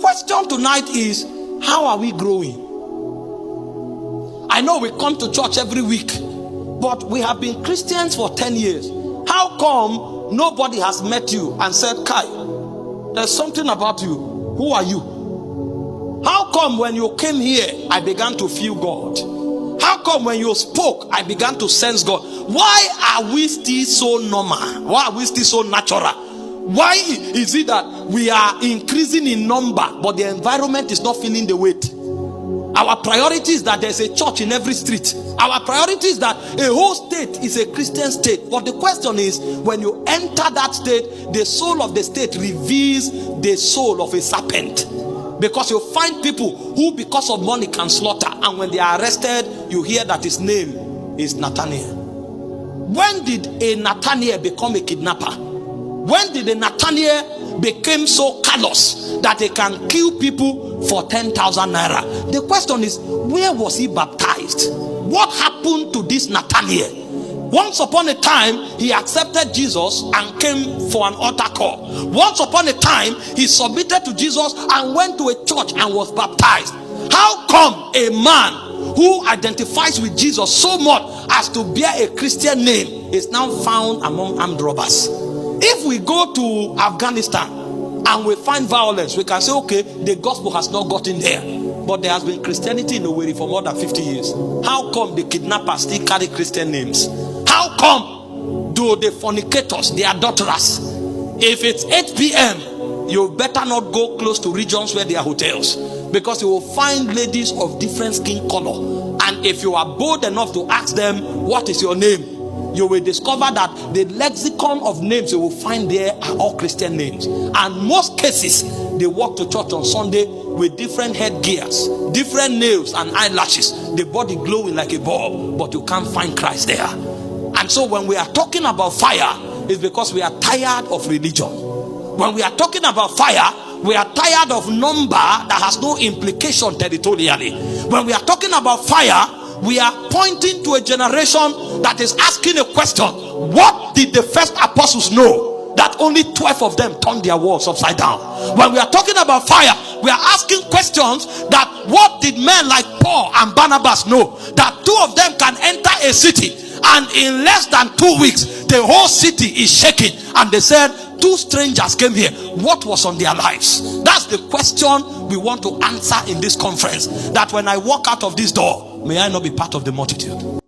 question tonight is, how are we growing? I know we come to church every week, but we have been Christians for 10 years. How come nobody has met you and said, Kai, there's something about you. Who are you? How come when you came here, I began to feel God? How come when you spoke, I began to sense God? Why are we still so normal? Why are we still so natural? Why is it that we are increasing in number, but the environment is not feeling the weight? Our priority is that there's a church in every street. Our priority is that a whole state is a Christian state. But the question is, when you enter that state, the soul of the state reveals the soul of a serpent. Because you find people who, because of money, can slaughter. And when they are arrested, you hear that his name is Nathaniel. When did a Nathaniel become a kidnapper? When did a Nathaniel become so callous that they can kill people for 10,000 naira? The question is, where was he baptized? What happened to this Nathaniel? Once upon a time, he accepted Jesus and came for an altar call. Once upon a time, he submitted to Jesus and went to a church and was baptized. How come a man who identifies with Jesus so much as to bear a Christian name is now found among armed robbers? If we go to Afghanistan and we find violence, we can say, okay, the gospel has not gotten there. But there has been Christianity in Owerri for more than 50 years. How come the kidnappers still carry Christian names? How come do the fornicators, the adulterers, if it's 8 p.m., you better not go close to regions where there are hotels, because you will find ladies of different skin color. And if you are bold enough to ask them, what is your name? You will discover that the lexicon of names you will find there are all Christian names. And most cases, they walk to church on Sunday with different headgears, different nails and eyelashes, the body glowing like a bulb, but you can't find Christ there. And so when we are talking about fire, it's because we are tired of religion. When we are talking about fire, we are tired of number that has no implication territorially. When we are talking about fire, we are pointing to a generation that is asking a question: what did the first apostles know that only 12 of them turned their worlds upside down? When we are talking about fire, we are asking questions that what did men like Paul and Barnabas know that 2 of them can enter a city and in less than 2 weeks the whole city is shaking, and they said 2 strangers came here. What was on their lives? That's the question we want to answer in this conference, that when I walk out of this door, may I not be part of the multitude.